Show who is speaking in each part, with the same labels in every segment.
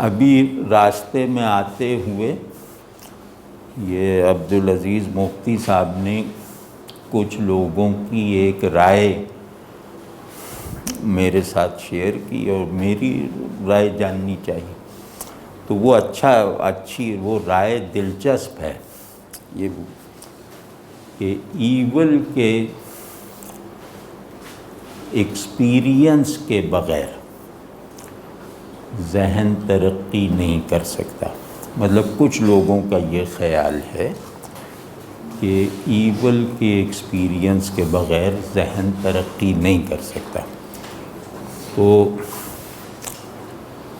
Speaker 1: ابھی راستے میں آتے ہوئے یہ عبدالعزیز مفتی صاحب نے کچھ لوگوں کی ایک رائے میرے ساتھ شیئر کی اور میری رائے جاننی چاہیے، تو وہ اچھی وہ رائے دلچسپ ہے، یہ کہ ایول کے ایکسپیرینس کے بغیر ذہن ترقی نہیں کر سکتا۔ مطلب کچھ لوگوں کا یہ خیال ہے کہ ایول کے ایکسپیرینس کے بغیر ذہن ترقی نہیں کر سکتا۔ تو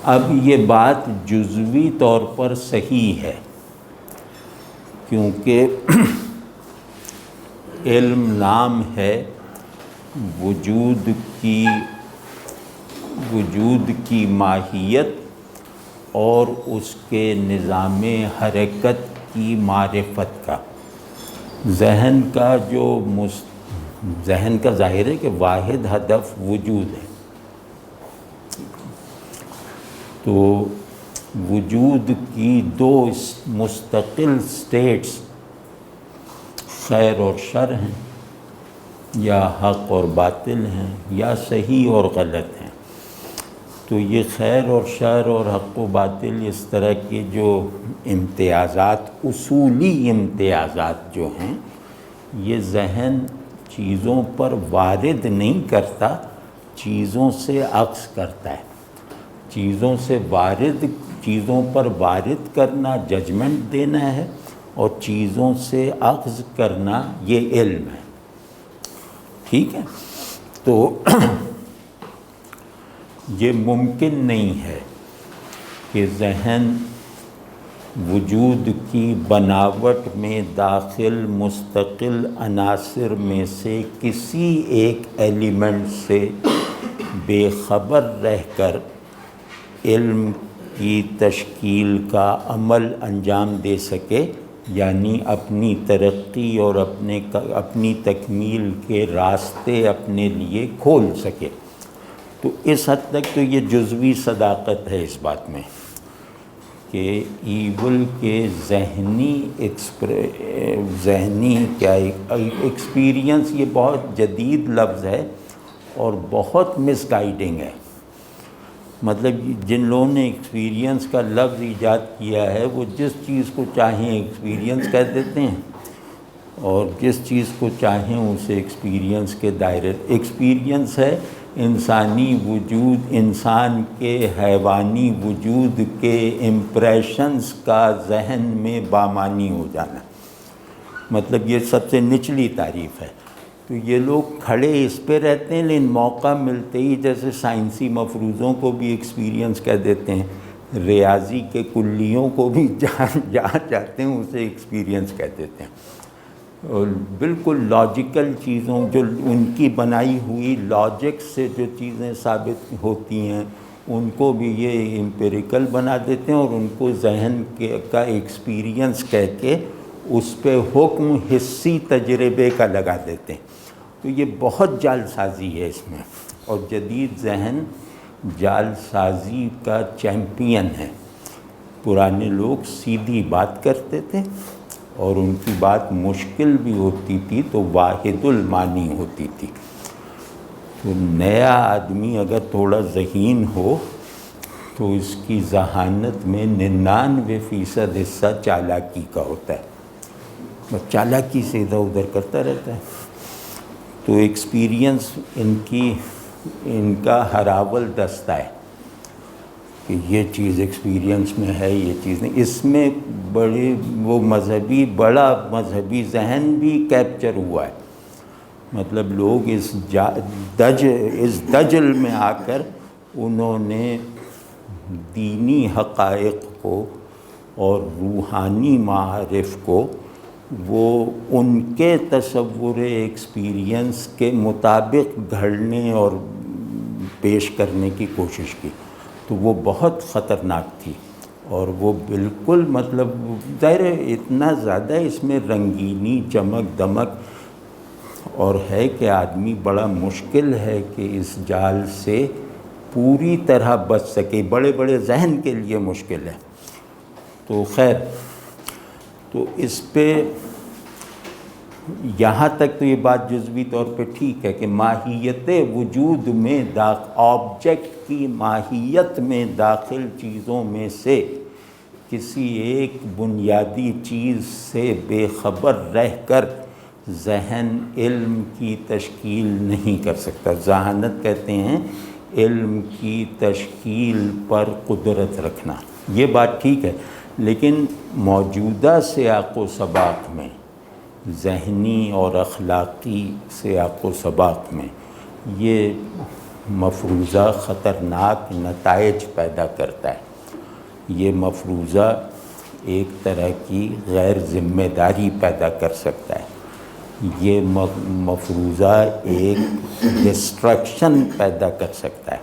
Speaker 1: اب یہ بات جزوی طور پر صحیح ہے، کیونکہ علم نام ہے وجود کی ماہیت اور اس کے نظام حرکت کی معرفت کا۔ ذہن کا ظاہر ہے کہ واحد ہدف وجود ہے، تو وجود کی دو مستقل سٹیٹس خیر اور شر ہیں، یا حق اور باطل ہیں، یا صحیح اور غلط ہیں۔ تو یہ خیر اور شر اور حق و باطل اس طرح کے جو امتیازات، اصولی امتیازات جو ہیں، یہ ذہن چیزوں پر وارد نہیں کرتا، چیزوں سے عکس کرتا ہے۔ چیزوں پر وارد کرنا ججمنٹ دینا ہے، اور چیزوں سے اخذ کرنا یہ علم ہے۔ ٹھیک ہے، تو یہ ممکن نہیں ہے کہ ذہن وجود کی بناوٹ میں داخل مستقل عناصر میں سے کسی ایک ایلیمنٹ سے بے خبر رہ کر علم کی تشکیل کا عمل انجام دے سکے، یعنی اپنی ترقی اور اپنی تکمیل کے راستے اپنے لیے کھول سکے۔ تو اس حد تک تو یہ جزوی صداقت ہے اس بات میں کہ ایول کے ذہنی کیا ایکسپیرینس، یہ بہت جدید لفظ ہے اور بہت مس گائیڈنگ ہے۔ مطلب جن لوگوں نے ایکسپیرینس کا لفظ ایجاد کیا ہے وہ جس چیز کو چاہیں ایکسپیرینس کہہ دیتے ہیں، اور جس چیز کو چاہیں اسے ایکسپیرینس کے دائرے۔ ایکسپیرینس ہے انسانی وجود، انسان کے حیوانی وجود کے امپریشنز کا ذہن میں بامانی ہو جانا، مطلب یہ سب سے نچلی تعریف ہے۔ تو یہ لوگ کھڑے اس پہ رہتے ہیں، لیکن موقع ملتے ہی جیسے سائنسی مفروضوں کو بھی ایکسپیرینس کہہ دیتے ہیں، ریاضی کے کلیوں کو بھی جہاں چاہتے ہیں اسے ایکسپیرینس کہہ دیتے ہیں، اور بالکل لاجیکل چیزوں جو ان کی بنائی ہوئی لاجک سے جو چیزیں ثابت ہوتی ہیں ان کو بھی یہ امپیریکل بنا دیتے ہیں، اور ان کو ذہن کا ایکسپیرینس کہہ کے اس پہ حکم حسی تجربے کا لگا دیتے ہیں۔ تو یہ بہت جال سازی ہے اس میں، اور جدید ذہن جال سازی کا چیمپئن ہے۔ پرانے لوگ سیدھی بات کرتے تھے، اور ان کی بات مشکل بھی ہوتی تھی تو واحد المعنی ہوتی تھی۔ تو نیا آدمی اگر تھوڑا ذہین ہو تو اس کی ذہانت میں 99% حصہ چالاکی کا ہوتا ہے، بس چالاکی سے ادھر ادھر کرتا رہتا ہے۔ تو ایکسپیرینس ان کا ہراول دستہ ہے کہ یہ چیز ایکسپیرینس میں ہے، یہ چیز نہیں۔ اس میں بڑا مذہبی ذہن بھی کیپچر ہوا ہے۔ مطلب لوگ اس دجل میں آ کر انہوں نے دینی حقائق کو اور روحانی معارف کو وہ ان کے تصور ایکسپیرینس کے مطابق گھڑنے اور پیش کرنے کی کوشش کی، تو وہ بہت خطرناک تھی، اور وہ بالکل مطلب ظاہر ہے اتنا زیادہ اس میں رنگینی، چمک دمک اور ہے کہ آدمی بڑا مشکل ہے کہ اس جال سے پوری طرح بچ سکے. بڑے بڑے ذہن کے لیے مشکل ہے. تو خیر، تو اس پہ یہاں تک تو یہ بات جزوی طور پہ ٹھیک ہے کہ ماہیت وجود میں آبجیکٹ کی ماہیت میں داخل چیزوں میں سے کسی ایک بنیادی چیز سے بے خبر رہ کر ذہن علم کی تشکیل نہیں کر سکتا. ذہانت کہتے ہیں علم کی تشکیل پر قدرت رکھنا. یہ بات ٹھیک ہے، لیکن موجودہ سیاق و سباق میں، ذہنی اور اخلاقی سیاق و سباق میں، یہ مفروضہ خطرناک نتائج پیدا کرتا ہے. یہ مفروضہ ایک طرح کی غیر ذمہ داری پیدا کر سکتا ہے. یہ مفروضہ ایک ڈسٹریکشن پیدا کر سکتا ہے،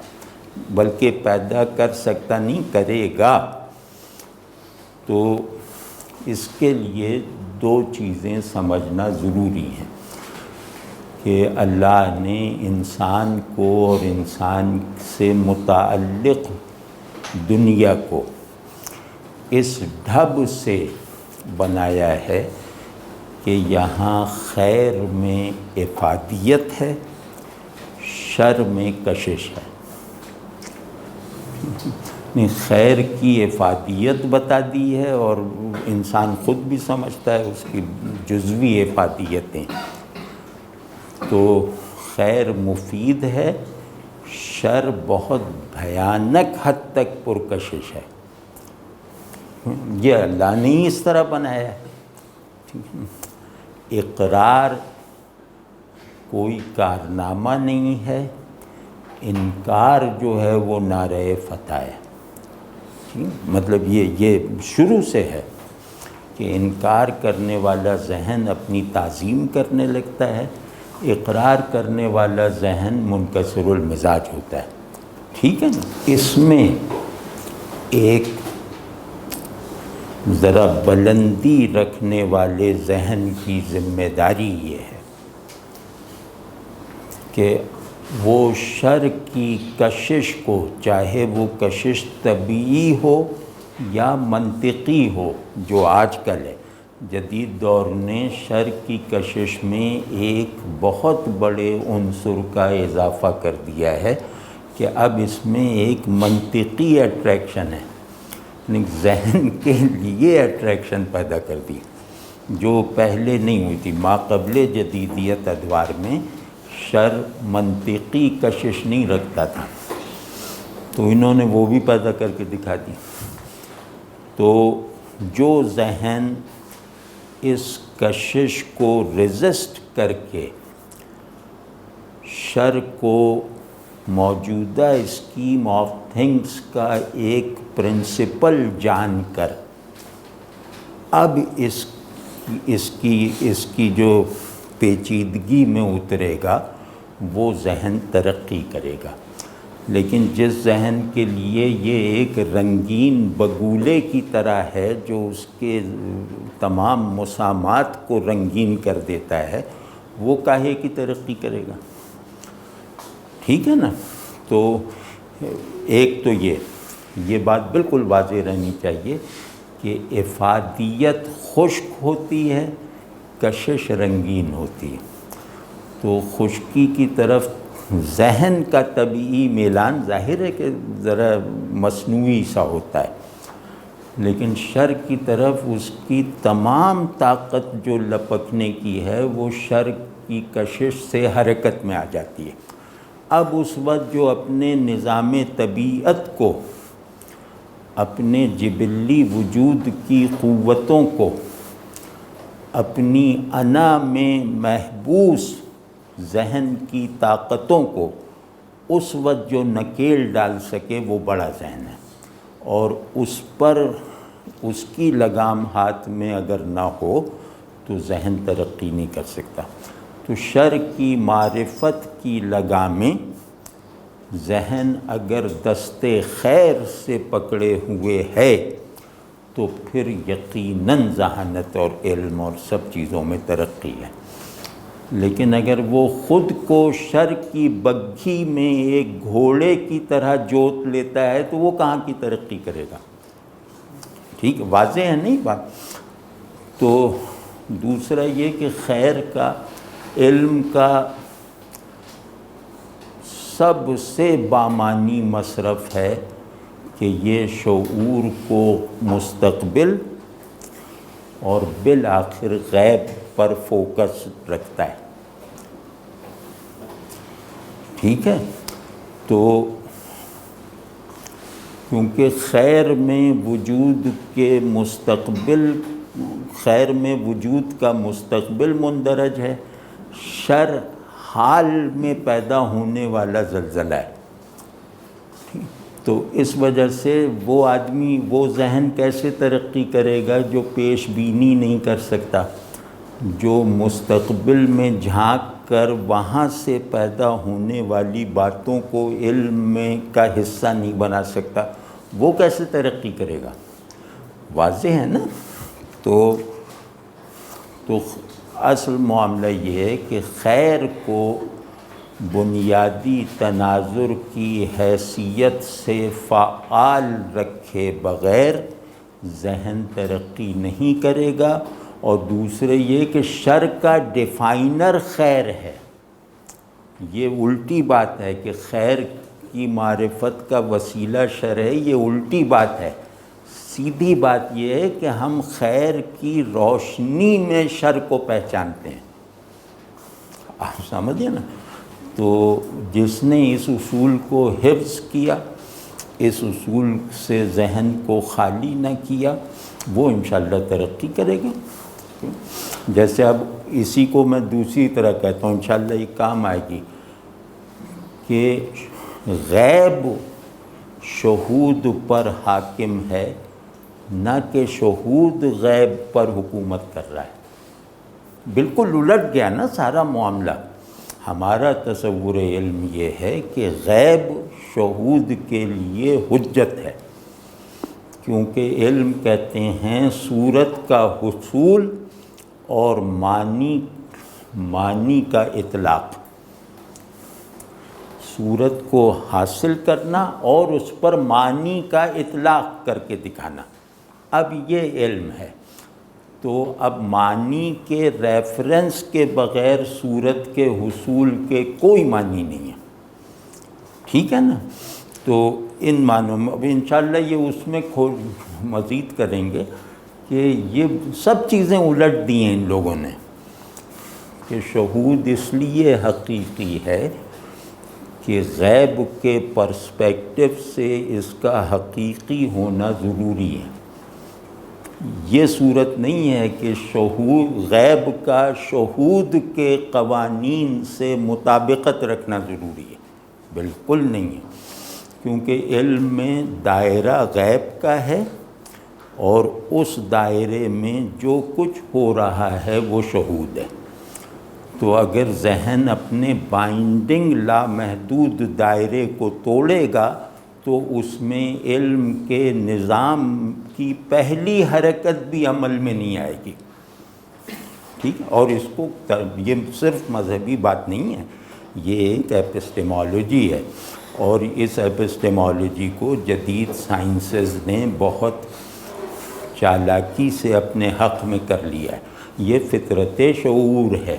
Speaker 1: بلکہ پیدا کر سکتا نہیں، کرے گا. تو اس کے لیے دو چیزیں سمجھنا ضروری ہیں کہ اللہ نے انسان کو اور انسان سے متعلق دنیا کو اس ڈھب سے بنایا ہے کہ یہاں خیر میں افادیت ہے، شر میں کشش ہے. خیر کی افادیت بتا دی ہے اور انسان خود بھی سمجھتا ہے اس کی جزوی افادیتیں. تو خیر مفید ہے، شر بہت بھیانک حد تک پرکشش ہے. یہ اللہ نے ہی اس طرح بنایا ہے. اقرار کوئی کارنامہ نہیں ہے، انکار جو ہے وہ نعرہ فتح ہے. مطلب یہ شروع سے ہے کہ انکار کرنے والا ذہن اپنی تعظیم کرنے لگتا ہے، اقرار کرنے والا ذہن منکسر المزاج ہوتا ہے. ٹھیک ہے نا. اس میں ایک ذرا بلندی رکھنے والے ذہن کی ذمہ داری یہ ہے کہ وہ شر کی کشش کو، چاہے وہ کشش طبیعی ہو یا منطقی ہو، جو آج کل ہے. جدید دور نے شر کی کشش میں ایک بہت بڑے عنصر کا اضافہ کر دیا ہے کہ اب اس میں ایک منطقی اٹریکشن ہے، ذہن کے لیے اٹریکشن پیدا کر دی جو پہلے نہیں ہوئی تھی. ماقبل جدیدیت ادوار میں شر منطقی کشش نہیں رکھتا تھا، تو انہوں نے وہ بھی پیدا کر کے دکھا دی. تو جو ذہن اس کشش کو ریزسٹ کر کے شر کو موجودہ اسکیم آف تھنگس کا ایک پرنسپل جان کر اب اس کی جو پیچیدگی میں اترے گا وہ ذہن ترقی کرے گا. لیکن جس ذہن کے لیے یہ ایک رنگین بگولے کی طرح ہے جو اس کے تمام مسامات کو رنگین کر دیتا ہے، وہ کاہے کی ترقی کرے گا. ٹھیک ہے نا. تو ایک تو یہ بات بالکل واضح رہنی چاہیے کہ افادیت خشک ہوتی ہے، کشش رنگین ہوتی ہے. تو خشکی کی طرف ذہن کا طبعی میلان ظاہر ہے کہ ذرا مصنوعی سا ہوتا ہے، لیکن شر کی طرف اس کی تمام طاقت جو لپکنے کی ہے وہ شر کی کشش سے حرکت میں آ جاتی ہے. اب اس وقت جو اپنے نظام طبیعت کو، اپنے جبلی وجود کی قوتوں کو، اپنی انا میں محبوس ذہن کی طاقتوں کو اس وقت جو نکیل ڈال سکے وہ بڑا ذہن ہے، اور اس پر اس کی لگام ہاتھ میں اگر نہ ہو تو ذہن ترقی نہیں کر سکتا. تو شر کی معرفت کی لگامیں ذہن اگر دست خیر سے پکڑے ہوئے ہے تو پھر یقیناً ذہانت اور علم اور سب چیزوں میں ترقی ہے. لیکن اگر وہ خود کو شر کی بگھی میں ایک گھوڑے کی طرح جوت لیتا ہے تو وہ کہاں کی ترقی کرے گا؟ ٹھیک ہے، واضح ہے نہیں بات؟ تو دوسرا یہ کہ خیر کا، علم کا سب سے بامانی مصرف ہے کہ یہ شعور کو مستقبل اور بالآخر غیب پر فوکس رکھتا ہے۔ ٹھیک ہے، تو کیونکہ خیر میں وجود کے مستقبل، خیر میں وجود کا مستقبل مندرج ہے، شر حال میں پیدا ہونے والا زلزلہ ہے۔ تو اس وجہ سے وہ آدمی، وہ ذہن کیسے ترقی کرے گا جو پیش بینی نہیں کر سکتا، جو مستقبل میں جھانک کر وہاں سے پیدا ہونے والی باتوں کو علم میں کا حصہ نہیں بنا سکتا، وہ کیسے ترقی کرے گا؟ واضح ہے نا؟ تو اصل معاملہ یہ ہے کہ خیر کو بنیادی تناظر کی حیثیت سے فعال رکھے بغیر ذہن ترقی نہیں کرے گا، اور دوسرے یہ کہ شر کا ڈیفائنر خیر ہے۔ یہ الٹی بات ہے کہ خیر کی معرفت کا وسیلہ شر ہے، یہ الٹی بات ہے۔ سیدھی بات یہ ہے کہ ہم خیر کی روشنی میں شر کو پہچانتے ہیں۔ آپ سمجھے نا؟ تو جس نے اس اصول کو حفظ کیا، اس اصول سے ذہن کو خالی نہ کیا، وہ انشاءاللہ ترقی کرے گا۔ جیسے اب اسی کو میں دوسری طرح کہتا ہوں، انشاءاللہ یہ کام آئے گی، کہ غیب شہود پر حاکم ہے، نہ کہ شہود غیب پر حکومت کر رہا ہے۔ بالکل الٹ گیا نا سارا معاملہ۔ ہمارا تصور علم یہ ہے کہ غیب شہود کے لیے حجت ہے، کیونکہ علم کہتے ہیں صورت کا حصول اور معنی کا اطلاق، صورت کو حاصل کرنا اور اس پر معنی کا اطلاق کر کے دکھانا، اب یہ علم ہے۔ تو اب معنی کے ریفرنس کے بغیر صورت کے حصول کے کوئی معنی نہیں ہے۔ ٹھیک ہے نا؟ تو ان معنوں میں اب انشاءاللہ یہ اس میں مزید کریں گے کہ یہ سب چیزیں الٹ دی ہیں ان لوگوں نے، کہ شہود اس لیے حقیقی ہے کہ غیب کے پرسپیکٹو سے اس کا حقیقی ہونا ضروری ہے۔ یہ صورت نہیں ہے کہ غیب کا شہود کے قوانین سے مطابقت رکھنا ضروری ہے، بالکل نہیں ہے، کیونکہ علم میں دائرہ غیب کا ہے، اور اس دائرے میں جو کچھ ہو رہا ہے وہ شہود ہے۔ تو اگر ذہن اپنے بائنڈنگ لامحدود دائرے کو توڑے گا تو اس میں علم کے نظام کی پہلی حرکت بھی عمل میں نہیں آئے گی۔ ٹھیک ہے؟ اور اس کو یہ صرف مذہبی بات نہیں ہے، یہ ایک ایپسٹیمالوجی ہے، اور اس ایپسٹیمالوجی کو جدید سائنسز نے بہت چالاکی سے اپنے حق میں کر لیا ہے۔ یہ فطرت شعور ہے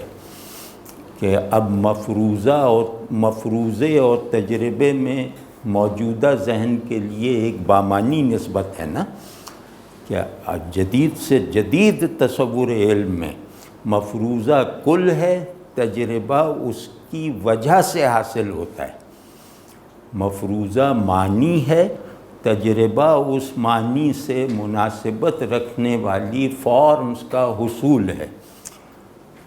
Speaker 1: کہ اب مفروضے اور تجربے میں موجودہ ذہن کے لیے ایک بامانی نسبت ہے نا، کہ جدید سے جدید تصور علم میں مفروضہ کل ہے، تجربہ اس کی وجہ سے حاصل ہوتا ہے، مفروضہ معنی ہے، تجربہ اس معنی سے مناسبت رکھنے والی فارمز کا حصول ہے۔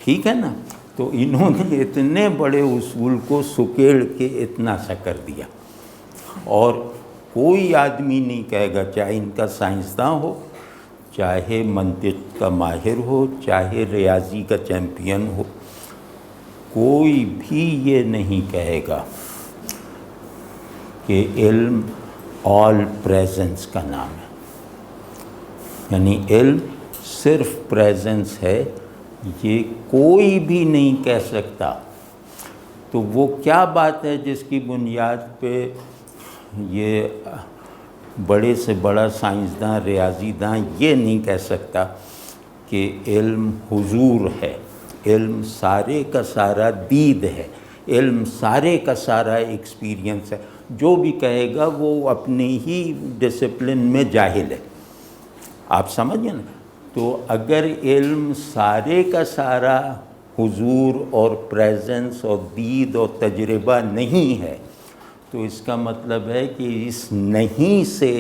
Speaker 1: ٹھیک ہے نا؟ تو انہوں نے اتنے بڑے اصول کو سکیڑ کے اتنا سا کر دیا، اور کوئی آدمی نہیں کہے گا، چاہے ان کا سائنسداں ہو، چاہے منطق کا ماہر ہو، چاہے ریاضی کا چیمپئن ہو، کوئی بھی یہ نہیں کہے گا کہ علم آل پریزنس کا نام ہے، یعنی علم صرف پریزنس ہے، یہ کوئی بھی نہیں کہہ سکتا، تو وہ کیا بات ہے جس کی بنیاد پہ یہ بڑے سے بڑا سائنسداں ریاضی داں یہ نہیں کہہ سکتا کہ علم حضور ہے، علم سارے کا سارا دید ہے، علم سارے کا سارا ایکسپیرینس ہے؟ جو بھی کہے گا وہ اپنے ہی ڈسپلن میں جاہل ہے، آپ سمجھیں نا؟ تو اگر علم سارے کا سارا حضور اور پریزنس اور دید اور تجربہ نہیں ہے، تو اس کا مطلب ہے کہ اس نہیں سے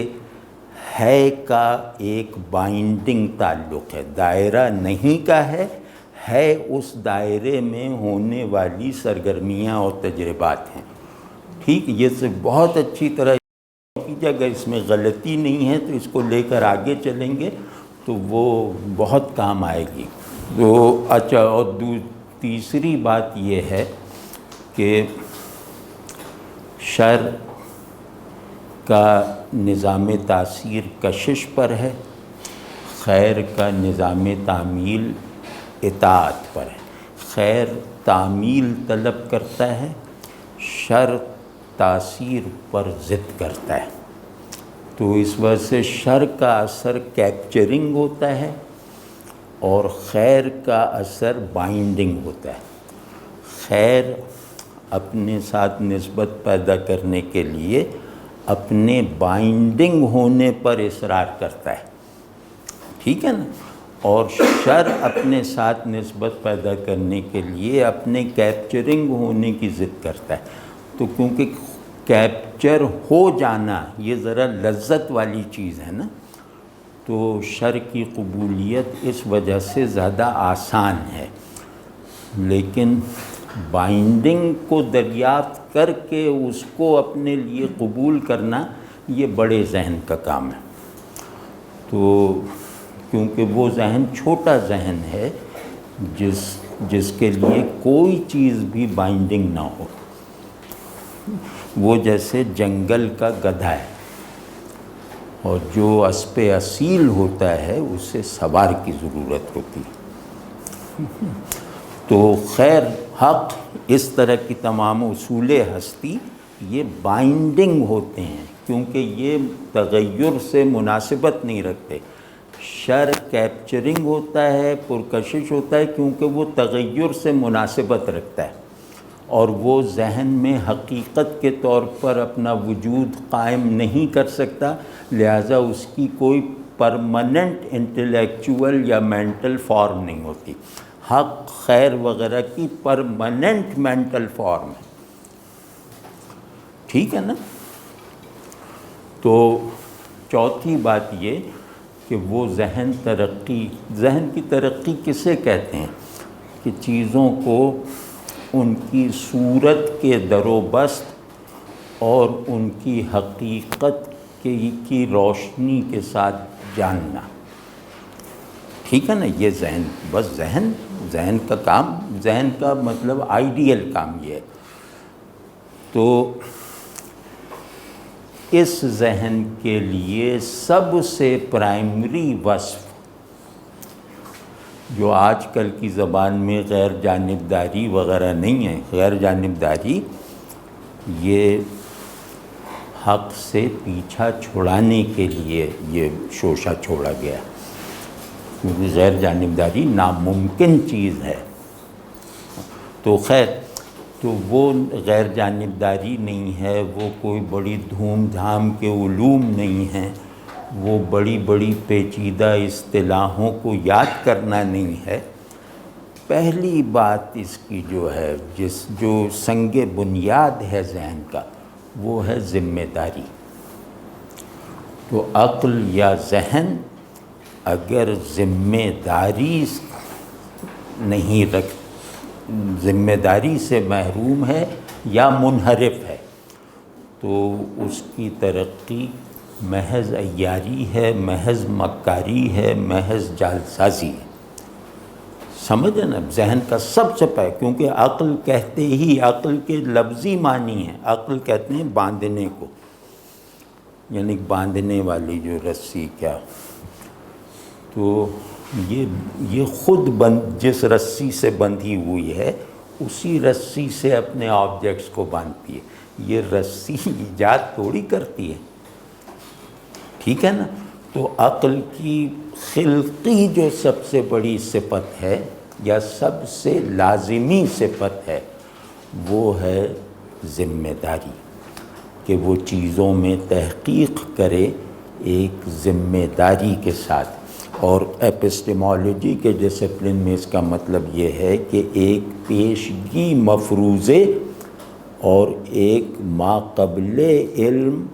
Speaker 1: ہے کا ایک بائنڈنگ تعلق ہے، دائرہ نہیں کا ہے اس دائرے میں ہونے والی سرگرمیاں اور تجربات ہیں۔ ٹھیک، یہ سے بہت اچھی طرح کیجیے، اگر اس میں غلطی نہیں ہے تو اس کو لے کر آگے چلیں گے تو وہ بہت کام آئے گی۔ تو اچھا، اور تیسری بات یہ ہے کہ شر کا نظام تاثیر کشش پر ہے، خیر کا نظام تعمیل اطاعت پر ہے۔ خیر تعمیل طلب کرتا ہے، شر تاثیر پر ضد کرتا ہے۔ تو اس وجہ سے شر کا اثر کیپچرنگ ہوتا ہے اور خیر کا اثر بائنڈنگ ہوتا ہے۔ خیر اپنے ساتھ نسبت پیدا کرنے کے لیے اپنے بائنڈنگ ہونے پر اصرار کرتا ہے، ٹھیک ہے نا؟ اور شر اپنے ساتھ نسبت پیدا کرنے کے لیے اپنے کیپچرنگ ہونے کی ضد کرتا ہے۔ تو کیونکہ کیپچر ہو جانا یہ ذرا لذت والی چیز ہے نا، تو شر کی قبولیت اس وجہ سے زیادہ آسان ہے، لیکن بائنڈنگ کو دریافت کر کے اس کو اپنے لیے قبول کرنا یہ بڑے ذہن کا کام ہے۔ تو کیونکہ وہ ذہن چھوٹا ذہن ہے جس کے لیے کوئی چیز بھی بائنڈنگ نہ ہو، وہ جیسے جنگل کا گدھا ہے، اور جو اسپِ اصیل ہوتا ہے اسے سوار کی ضرورت ہوتی ہے۔ تو خیر، حق، اس طرح کی تمام اصول ہستی یہ بائنڈنگ ہوتے ہیں، کیونکہ یہ تغیر سے مناسبت نہیں رکھتے۔ شر کیپچرنگ ہوتا ہے، پرکشش ہوتا ہے، کیونکہ وہ تغیر سے مناسبت رکھتا ہے، اور وہ ذہن میں حقیقت کے طور پر اپنا وجود قائم نہیں کر سکتا، لہٰذا اس کی کوئی پرماننٹ انٹلیکچول یا مینٹل فارم نہیں ہوتی۔ حق، خیر وغیرہ کی پرماننٹ مینٹل فارم ہے، ٹھیک ہے نا؟ تو چوتھی بات یہ کہ وہ ذہن کی ترقی کسے کہتے ہیں؟ کہ چیزوں کو ان کی صورت کے در و بست اور ان کی حقیقت کی روشنی کے ساتھ جاننا، ٹھیک ہے نا؟ یہ ذہن، بس ذہن کا کام، ذہن کا مطلب آئیڈیل کام یہ ہے۔ تو اس ذہن کے لیے سب سے پرائمری وصف جو آج کل کی زبان میں غیر جانبداری وغیرہ نہیں ہے، غیر جانبداری یہ حق سے پیچھا چھڑانے کے لیے یہ شوشہ چھوڑا گیا، کیونکہ غیر جانبداری ناممکن چیز ہے۔ تو خیر، تو وہ غیر جانبداری نہیں ہے، وہ کوئی بڑی دھوم دھام کے علوم نہیں ہیں، وہ بڑی بڑی پیچیدہ اصطلاحوں کو یاد کرنا نہیں ہے۔ پہلی بات اس کی جو ہے، جو سنگ بنیاد ہے ذہن کا، وہ ہے ذمہ داری۔ تو عقل یا ذہن اگر ذمہ داری نہیں ذمہ داری سے محروم ہے یا منحرف ہے، تو اس کی ترقی محض عیاری ہے، محض مکاری ہے، محض جعلسازی ہے۔ سمجھے نا؟ ذہن کا سب سے پہلے، کیونکہ عقل کہتے ہی، عقل کے لفظی معنی ہے، عقل کہتے ہیں باندھنے کو، یعنی باندھنے والی جو رسی، کیا تو یہ خود جس رسی سے بندھی ہوئی ہے اسی رسی سے اپنے آبجیکٹس کو باندھتی ہے. یہ رسی ایجاد تھوڑی کرتی ہے. ٹھیک ہے نا. تو عقل کی خلقی جو سب سے بڑی صفت ہے یا سب سے لازمی صفت ہے وہ ہے ذمہ داری، کہ وہ چیزوں میں تحقیق کرے ایک ذمہ داری کے ساتھ. اور ایپسٹیمالوجی کے ڈسپلن میں اس کا مطلب یہ ہے کہ ایک پیشگی مفروضے اور ایک ماقبل علم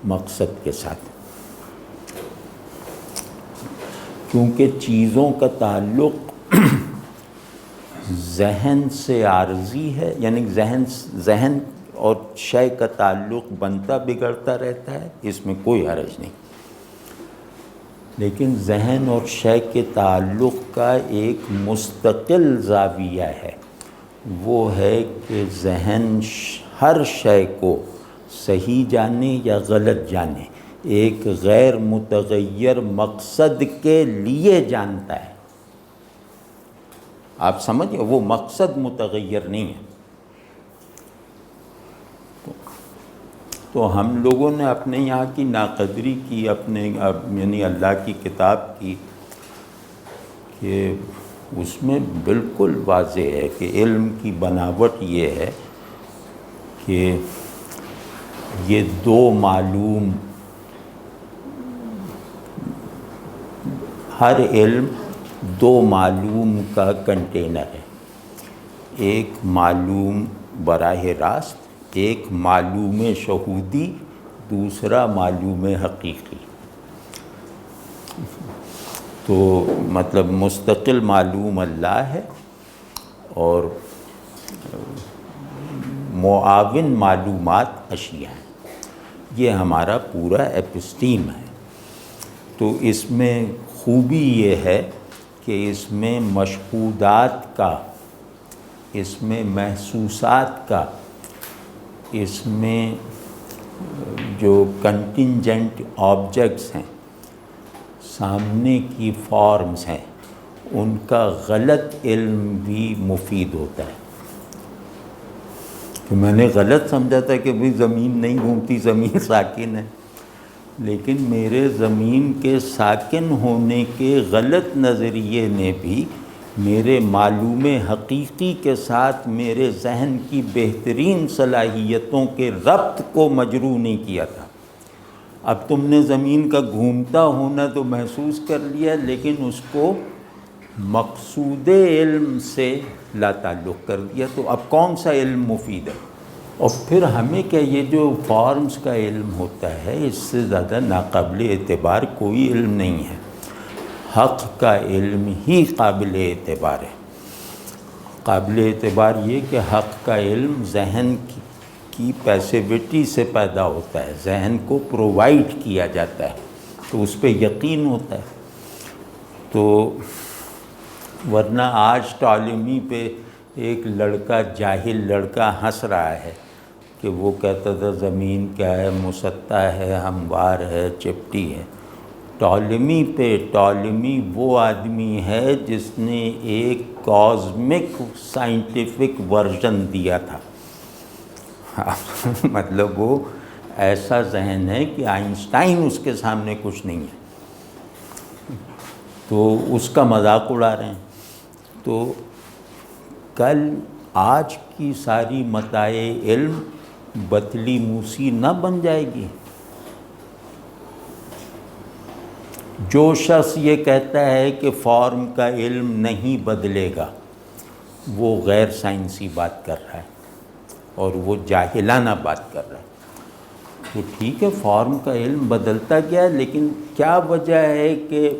Speaker 1: مقصد کے ساتھ. کیونکہ چیزوں کا تعلق ذہن سے عارضی ہے، یعنی ذہن اور شے کا تعلق بنتا بگڑتا رہتا ہے، اس میں کوئی حرج نہیں. لیکن ذہن اور شے کے تعلق کا ایک مستقل زاویہ ہے، وہ ہے کہ ذہن ہر شے کو صحیح جانے یا غلط جانے، ایک غیر متغیر مقصد کے لیے جانتا ہے. آپ سمجھیں، وہ مقصد متغیر نہیں ہے. تو ہم لوگوں نے اپنے یہاں کی ناقدری کی، یعنی اللہ کی کتاب کی، کہ اس میں بالکل واضح ہے کہ علم کی بناوٹ یہ ہے کہ یہ دو معلوم، ہر علم دو معلوم کا کنٹینر ہے. ایک معلوم براہ راست، ایک معلوم شہودی، دوسرا معلوم حقیقی. تو مطلب مستقل معلوم اللہ ہے اور معاون معلومات اشیاء ہیں. یہ ہمارا پورا ایپسٹیم ہے. تو اس میں خوبی یہ ہے کہ اس میں مشہودات کا، اس میں محسوسات کا، اس میں جو کنٹینجنٹ آبجیکٹس ہیں، سامنے کی فارمز ہیں، ان کا غلط علم بھی مفید ہوتا ہے. کہ میں نے غلط سمجھا تھا کہ بھئی زمین نہیں گھومتی، زمین ساکن ہے، لیکن میرے زمین کے ساکن ہونے کے غلط نظریے نے بھی میرے معلوم حقیقی کے ساتھ میرے ذہن کی بہترین صلاحیتوں کے ربط کو مجروح نہیں کیا تھا. اب تم نے زمین کا گھومتا ہونا تو محسوس کر لیا، لیکن اس کو مقصود علم سے لا تعلق کر دیا. تو اب کون سا علم مفید ہے؟ اور پھر ہمیں کیا، یہ جو فارمز کا علم ہوتا ہے اس سے زیادہ ناقابل اعتبار کوئی علم نہیں ہے. حق کا علم ہی قابل اعتبار ہے. قابل اعتبار یہ کہ حق کا علم ذہن کی پیسیوٹی سے پیدا ہوتا ہے، ذہن کو پرووائڈ کیا جاتا ہے، تو اس پہ یقین ہوتا ہے. تو ورنہ آج ٹالمی پہ ایک لڑکا، جاہل لڑکا ہنس رہا ہے کہ وہ کہتا تھا زمین کیا ہے، مسطح ہے، ہموار ہے، چپٹی ہے. ٹالمی پہ، ٹالمی وہ آدمی ہے جس نے ایک کازمک سائنٹیفک ورژن دیا تھا. مطلب وہ ایسا ذہن ہے کہ آئنسٹائن اس کے سامنے کچھ نہیں ہے، تو اس کا مذاق اڑا رہے ہیں. تو کل آج کی ساری متاع علم بتلی موسی نہ بن جائے گی. جو شخص یہ کہتا ہے کہ فارم کا علم نہیں بدلے گا وہ غیر سائنسی بات کر رہا ہے اور وہ جاہلانہ بات کر رہا ہے. تو ٹھیک ہے، فارم کا علم بدلتا گیا، لیکن کیا وجہ ہے کہ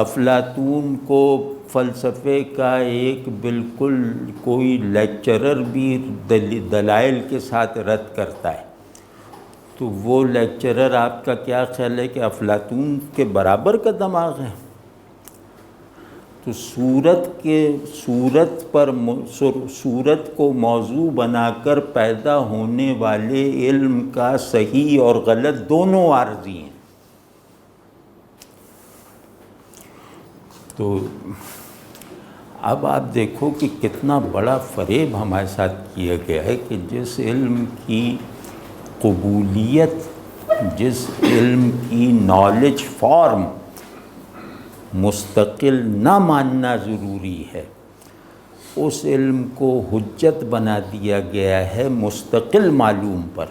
Speaker 1: افلاطون کو فلسفے کا ایک بالکل کوئی لیکچرر بھی دلائل کے ساتھ رد کرتا ہے؟ تو وہ لیکچرر آپ کا کیا خیال ہے کہ افلاطون کے برابر کا دماغ ہے؟ تو صورت کو موضوع بنا کر پیدا ہونے والے علم کا صحیح اور غلط دونوں عارضی ہیں. تو اب آپ دیکھو کہ کتنا بڑا فریب ہمارے ساتھ کیا گیا ہے کہ جس علم کی قبولیت، جس علم کی نالج فارم مستقل نہ ماننا ضروری ہے، اس علم کو حجت بنا دیا گیا ہے مستقل معلوم پر۔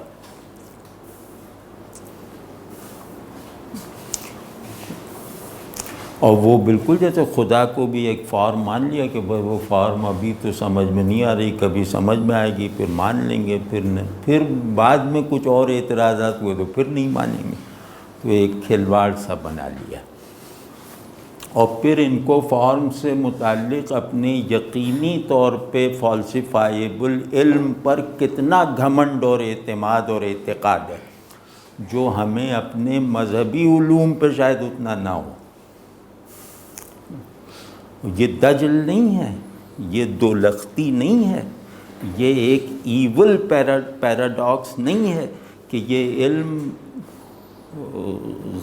Speaker 1: اور وہ بالکل جیسے خدا کو بھی ایک فارم مان لیا کہ وہ فارم ابھی تو سمجھ میں نہیں آ رہی، کبھی سمجھ میں آئے گی، پھر مان لیں گے، پھر بعد میں کچھ اور اعتراضات ہوئے تو پھر نہیں مانیں گے، تو ایک کھلواڑ سا بنا لیا۔ اور پھر ان کو فارم سے متعلق اپنے یقینی طور پہ فالسیفائیبل علم پر کتنا گھمنڈ اور اعتماد اور اعتقاد ہے، جو ہمیں اپنے مذہبی علوم پہ شاید اتنا نہ ہو۔ یہ دجل نہیں ہے، یہ دو لختی نہیں ہے، یہ ایک ایول پیراڈاکس نہیں ہے کہ یہ علم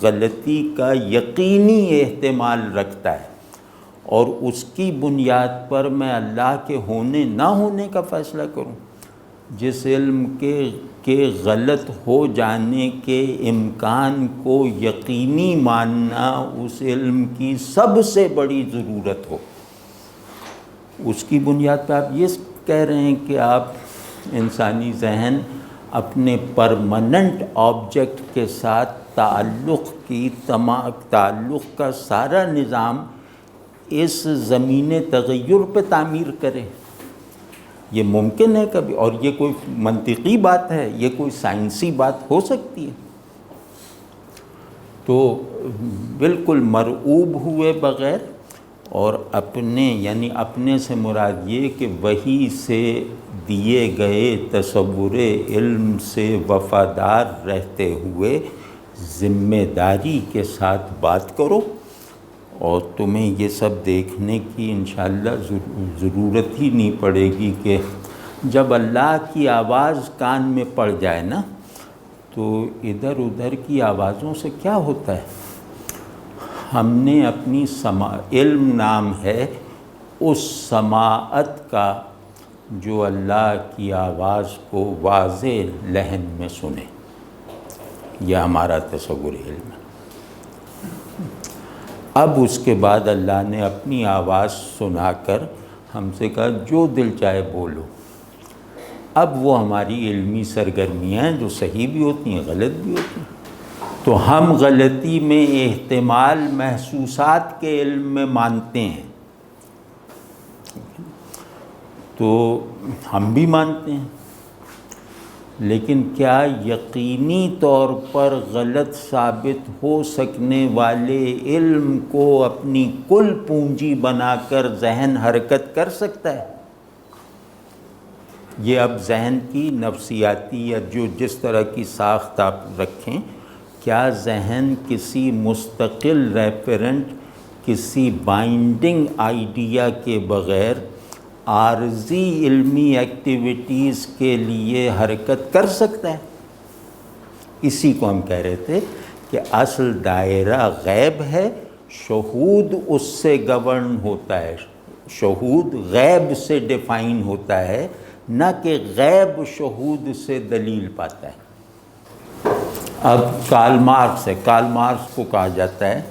Speaker 1: غلطی کا یقینی احتمال رکھتا ہے اور اس کی بنیاد پر میں اللہ کے ہونے نہ ہونے کا فیصلہ کروں۔ جس علم کے غلط ہو جانے کے امکان کو یقینی ماننا اس علم کی سب سے بڑی ضرورت ہو، اس کی بنیاد پہ آپ یہ کہہ رہے ہیں کہ آپ انسانی ذہن اپنے پرماننٹ آبجیکٹ کے ساتھ تعلق کا سارا نظام اس زمین تغیر پہ تعمیر کرے۔ یہ ممکن ہے کبھی؟ اور یہ کوئی منطقی بات ہے؟ یہ کوئی سائنسی بات ہو سکتی ہے؟ تو بالکل مرعوب ہوئے بغیر اور اپنے سے مراد یہ کہ وحی سے دیے گئے تصور علم سے وفادار رہتے ہوئے ذمہ داری کے ساتھ بات کرو، اور تمہیں یہ سب دیکھنے کی انشاءاللہ ضرورت ہی نہیں پڑے گی کہ جب اللہ کی آواز کان میں پڑ جائے نا تو ادھر ادھر کی آوازوں سے کیا ہوتا ہے۔ ہم نے اپنی علم نام ہے اس سماعت کا جو اللہ کی آواز کو واضح لہن میں سنے، یہ ہمارا تصور علم ہے۔ اب اس کے بعد اللہ نے اپنی آواز سنا کر ہم سے کہا جو دل چاہے بولو۔ اب وہ ہماری علمی سرگرمیاں ہیں جو صحیح بھی ہوتی ہیں، غلط بھی ہوتی ہیں۔ تو ہم غلطی میں احتمال محسوسات کے علم میں مانتے ہیں، تو ہم بھی مانتے ہیں، لیکن کیا یقینی طور پر غلط ثابت ہو سکنے والے علم کو اپنی کل پونجی بنا کر ذہن حرکت کر سکتا ہے؟ یہ اب ذہن کی نفسیاتی یا جس طرح کی ساخت آپ رکھیں، کیا ذہن کسی مستقل ریفرنٹ، کسی بائنڈنگ آئیڈیا کے بغیر عارضی علمی ایکٹیویٹیز کے لیے حرکت کر سکتا ہے؟ اسی کو ہم کہہ رہے تھے کہ اصل دائرہ غیب ہے، شہود اس سے گورن ہوتا ہے، شہود غیب سے ڈیفائن ہوتا ہے، نہ کہ غیب شہود سے دلیل پاتا ہے۔ اب کارل مارکس کو کہا جاتا ہے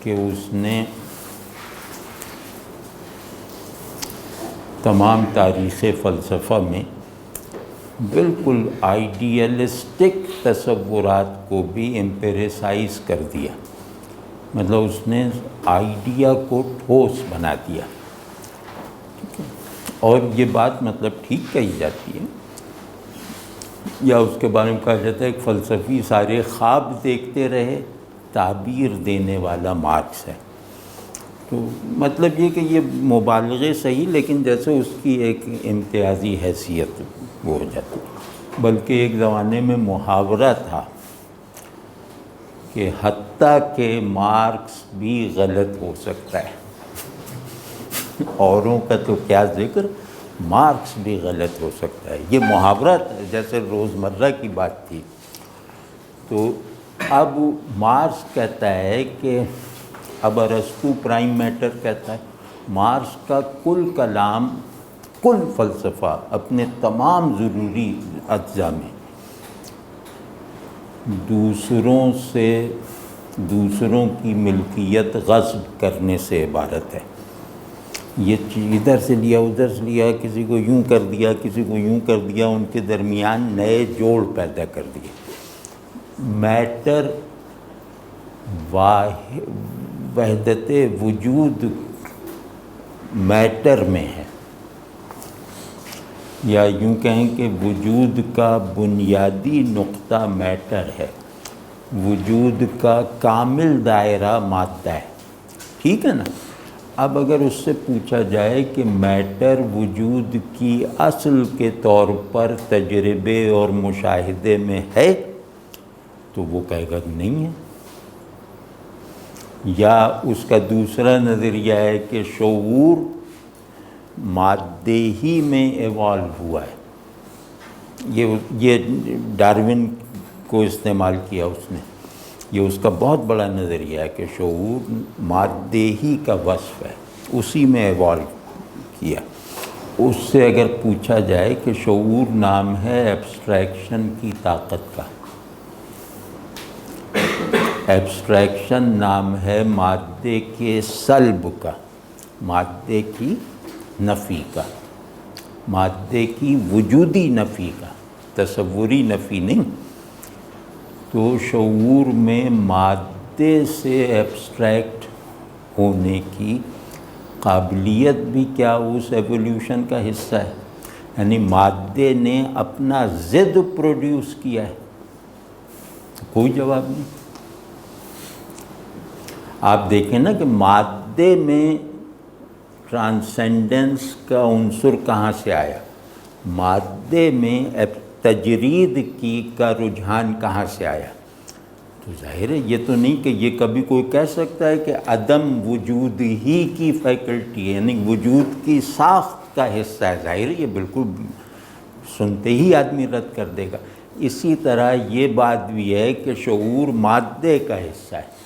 Speaker 1: کہ اس نے تمام تاریخ فلسفہ میں بالکل آئیڈیلسٹک تصورات کو بھی امپیریسائز کر دیا، مطلب اس نے آئیڈیا کو ٹھوس بنا دیا، اور یہ بات مطلب ٹھیک کہی جاتی ہے، یا اس کے بارے میں کہا جاتا ہے ایک فلسفی سارے خواب دیکھتے رہے، تعبیر دینے والا مارکس ہے۔ تو مطلب یہ کہ یہ مبالغے صحیح، لیکن جیسے اس کی ایک امتیازی حیثیت وہ ہو جاتی، بلکہ ایک زمانے میں محاورہ تھا کہ حتیٰ کہ مارکس بھی غلط ہو سکتا ہے، اوروں کا تو کیا ذکر، مارکس بھی غلط ہو سکتا ہے۔ یہ محاورہ جیسے روزمرہ کی بات تھی۔ تو اب مارکس کہتا ہے کہ اب ارسطو پرائم میٹر کہتا ہے، مارکس کا کل کلام، کل فلسفہ اپنے تمام ضروری اجزاء میں دوسروں کی ملکیت غصب کرنے سے عبارت ہے۔ یہ چیز ادھر سے لیا ادھر سے لیا، کسی کو یوں کر دیا کسی کو یوں کر دیا، ان کے درمیان نئے جوڑ پیدا کر دیے۔ میٹر وحدت وجود میٹر میں ہے، یا یوں کہیں کہ وجود کا بنیادی نقطہ میٹر ہے، وجود کا کامل دائرہ مادہ ہے، ٹھیک ہے نا؟ اب اگر اس سے پوچھا جائے کہ میٹر وجود کی اصل کے طور پر تجربے اور مشاہدے میں ہے، تو وہ کہے گا نہیں ہے۔ یا اس کا دوسرا نظریہ ہے کہ شعور مادے ہی میں ایوالو ہوا ہے۔ یہ ڈارون کو استعمال کیا اس نے، یہ اس کا بہت بڑا نظریہ ہے کہ شعور مادے ہی کا وصف ہے، اسی میں ایوالو کیا۔ اس سے اگر پوچھا جائے کہ شعور نام ہے ایبسٹریکشن کی طاقت کا، ایبسٹریکشن نام ہے مادے کے سلب کا، مادے کی نفی کا، مادے کی وجودی نفی کا، تصوری نفی نہیں۔ تو شعور میں مادے سے ایبسٹریکٹ ہونے کی قابلیت بھی کیا اس ایولیوشن کا حصہ ہے؟ یعنی مادے نے اپنا ضد پروڈیوس کیا ہے؟ کوئی جواب نہیں۔ آپ دیکھیں نا کہ مادے میں ٹرانسینڈنس کا عنصر کہاں سے آیا، مادے میں تجرید کا رجحان کہاں سے آیا؟ تو ظاہر ہے یہ تو نہیں کہ یہ کبھی کوئی کہہ سکتا ہے کہ عدم وجود ہی کی فیکلٹی ہے، یعنی وجود کی ساخت کا حصہ ہے۔ ظاہر ہے یہ بالکل سنتے ہی آدمی رد کر دے گا۔ اسی طرح یہ بات بھی ہے کہ شعور مادے کا حصہ ہے،